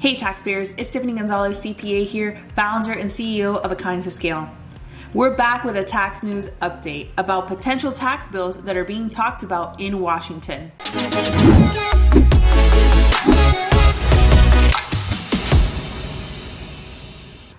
Hey taxpayers, it's Tiffany Gonzalez CPA here, founder and CEO of Accounting to Scale. We're back with a tax news update about potential tax bills that are being talked about in Washington.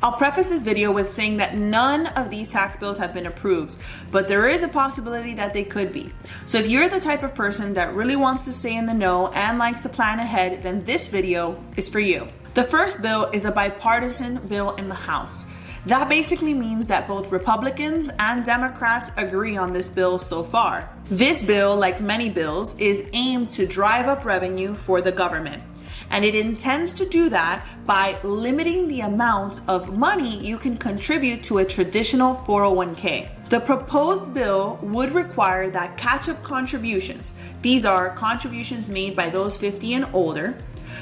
I'll preface this video with saying that none of these tax bills have been approved, but there is a possibility that they could be. So if you're the type of person that really wants to stay in the know and likes to plan ahead, then this video is for you. The first bill is a bipartisan bill in the House. That basically means that both Republicans and Democrats agree on this bill so far. This bill, like many bills, is aimed to drive up revenue for the government. And it intends to do that by limiting the amount of money you can contribute to a traditional 401k. The proposed bill would require that catch-up contributions, these are contributions made by those 50 and older,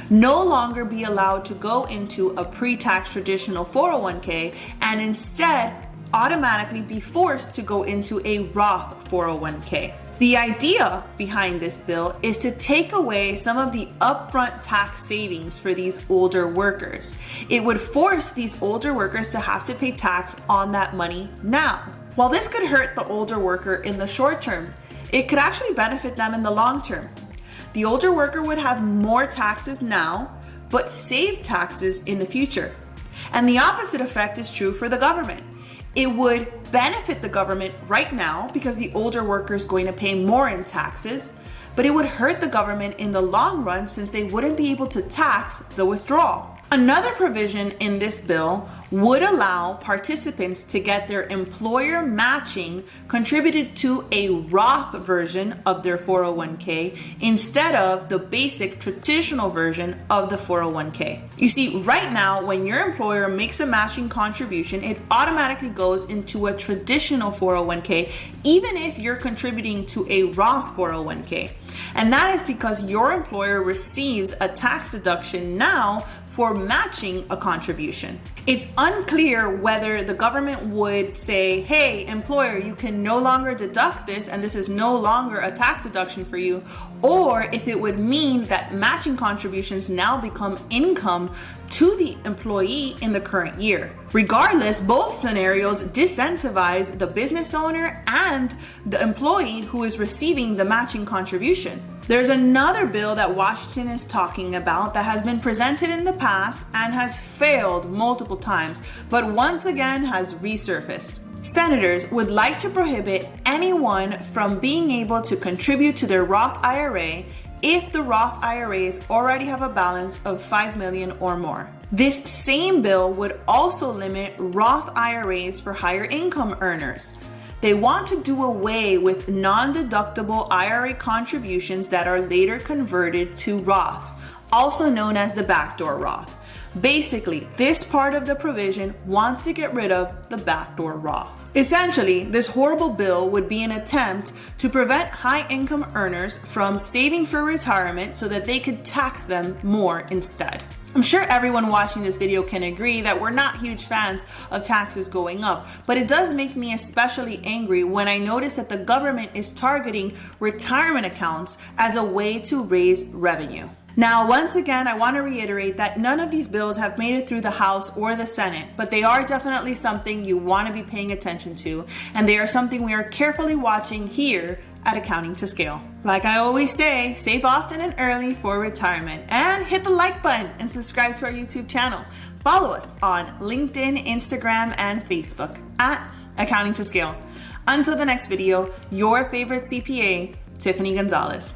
no longer be allowed to go into a pre-tax traditional 401k and instead automatically be forced to go into a Roth 401k. The idea behind this bill is to take away some of the upfront tax savings for these older workers. It would force these older workers to have to pay tax on that money now. While this could hurt the older worker in the short term, it could actually benefit them in the long term. The older worker would have more taxes now, but save taxes in the future. And the opposite effect is true for the government. It would benefit the government right now because the older worker is going to pay more in taxes, but it would hurt the government in the long run since they wouldn't be able to tax the withdrawal. Another provision in this bill would allow participants to get their employer matching contributed to a Roth version of their 401k instead of the basic traditional version of the 401k. You see, right now, when your employer makes a matching contribution, it automatically goes into a traditional 401k, even if you're contributing to a Roth 401k. And that is because your employer receives a tax deduction now for matching a contribution. It's unclear whether the government would say, hey, employer, you can no longer deduct this and this is no longer a tax deduction for you, or if it would mean that matching contributions now become income to the employee in the current year. Regardless, both scenarios disincentivize the business owner and the employee who is receiving the matching contribution. There's another bill that Washington is talking about that has been presented in the past and has failed multiple times, but once again has resurfaced. Senators would like to prohibit anyone from being able to contribute to their Roth IRA if the Roth IRAs already have a balance of $5 million or more. This same bill would also limit Roth IRAs for higher income earners. They want to do away with non-deductible IRA contributions that are later converted to Roths, also known as the backdoor Roth. Basically, this part of the provision wants to get rid of the backdoor Roth. Essentially, this horrible bill would be an attempt to prevent high-income earners from saving for retirement so that they could tax them more instead. I'm sure everyone watching this video can agree that we're not huge fans of taxes going up, but it does make me especially angry when I notice that the government is targeting retirement accounts as a way to raise revenue. Now, once again, I want to reiterate that none of these bills have made it through the House or the Senate, but they are definitely something you want to be paying attention to, and they are something we are carefully watching here at Accounting to Scale. Like I always say, save often and early for retirement, and hit the like button and subscribe to our YouTube channel. Follow us on LinkedIn, Instagram, and Facebook at Accounting to Scale. Until the next video, your favorite CPA, Tiffany Gonzalez.